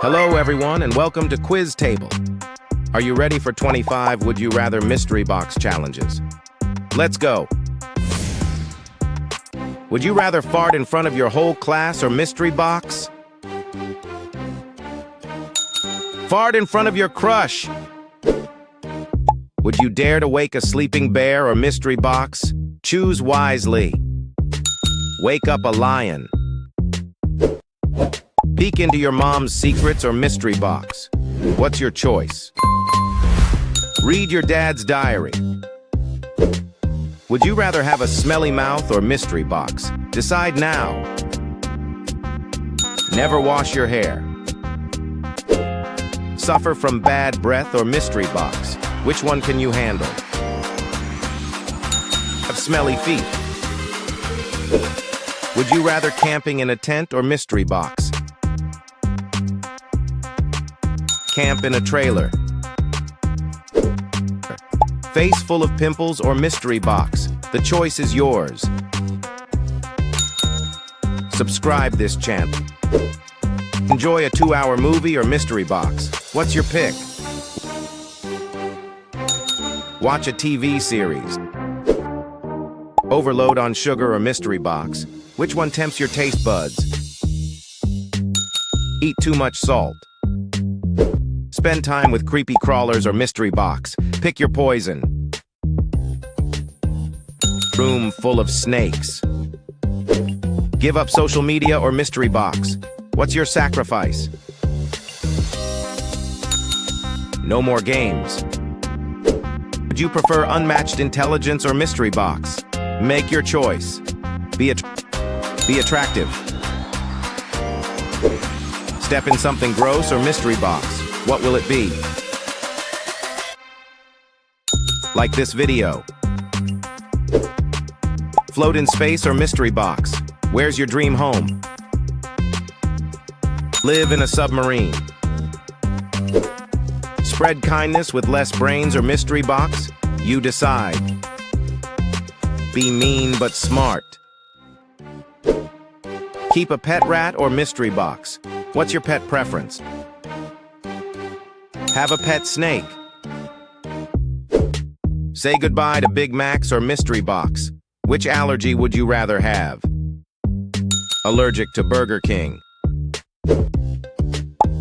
Hello everyone and welcome to Quiz Table. Are you ready for 25 Would You Rather mystery box challenges? Let's go. Would you rather fart in front of your whole class or mystery box? Fart in front of your crush. Would you dare to wake a sleeping bear or mystery box? Choose wisely. Wake up a lion. Peek into your mom's secrets or mystery box. What's your choice? Read your dad's diary. Would you rather have a smelly mouth or mystery box? Decide now. Never wash your hair. Suffer from bad breath or mystery box. Which one can you handle? Have smelly feet. Would you rather camping in a tent or mystery box? Camp in a trailer. Face full of pimples or mystery box. The choice is yours. Subscribe this channel. Enjoy a 2-hour movie or mystery box. What's your pick? Watch a TV series. Overload on sugar or mystery box. Which one tempts your taste buds? Eat too much salt. Spend time with creepy crawlers or mystery box. Pick your poison. Room full of snakes. Give up social media or mystery box. What's your sacrifice? No more games. Would you prefer unmatched intelligence or mystery box? Make your choice. Be attractive. Step in something gross or mystery box. What will it be? Like this video. Float in space or mystery box. Where's your dream home? Live in a submarine. Spread kindness with less brains or mystery box? You decide. Be mean but smart. Keep a pet rat or mystery box. What's your pet preference? Have a pet snake. Say goodbye to Big Macs or mystery box. Which allergy would you rather have? Allergic to Burger King.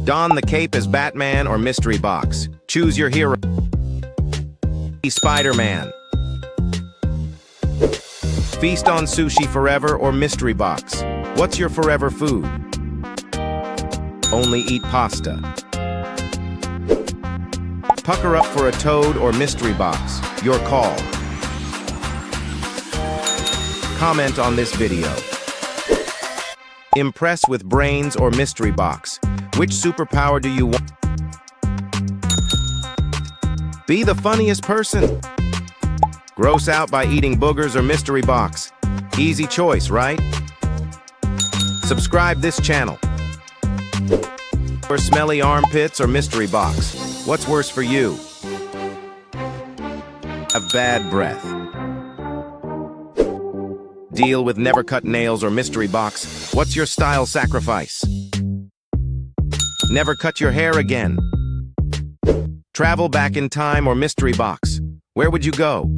Don the cape as Batman or mystery box. Choose your hero. Spider-Man. Feast on sushi forever or mystery box. What's your forever food? Only eat pasta. Pucker up for a toad or mystery box. Your call. Comment on this video. Impress with brains or mystery box. Which superpower do you want? Be the funniest person. Gross out by eating boogers or mystery box. Easy choice, right? Subscribe this channel. For smelly armpits or mystery box. What's worse for you? Have bad breath. Deal with never cut nails or mystery box. What's your style sacrifice? Never cut your hair again. Travel back in time or mystery box. Where would you go?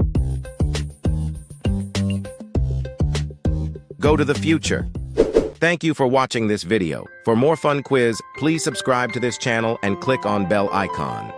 Go to the future. Thank you for watching this video. For more fun quiz, please subscribe to this channel and click on bell icon.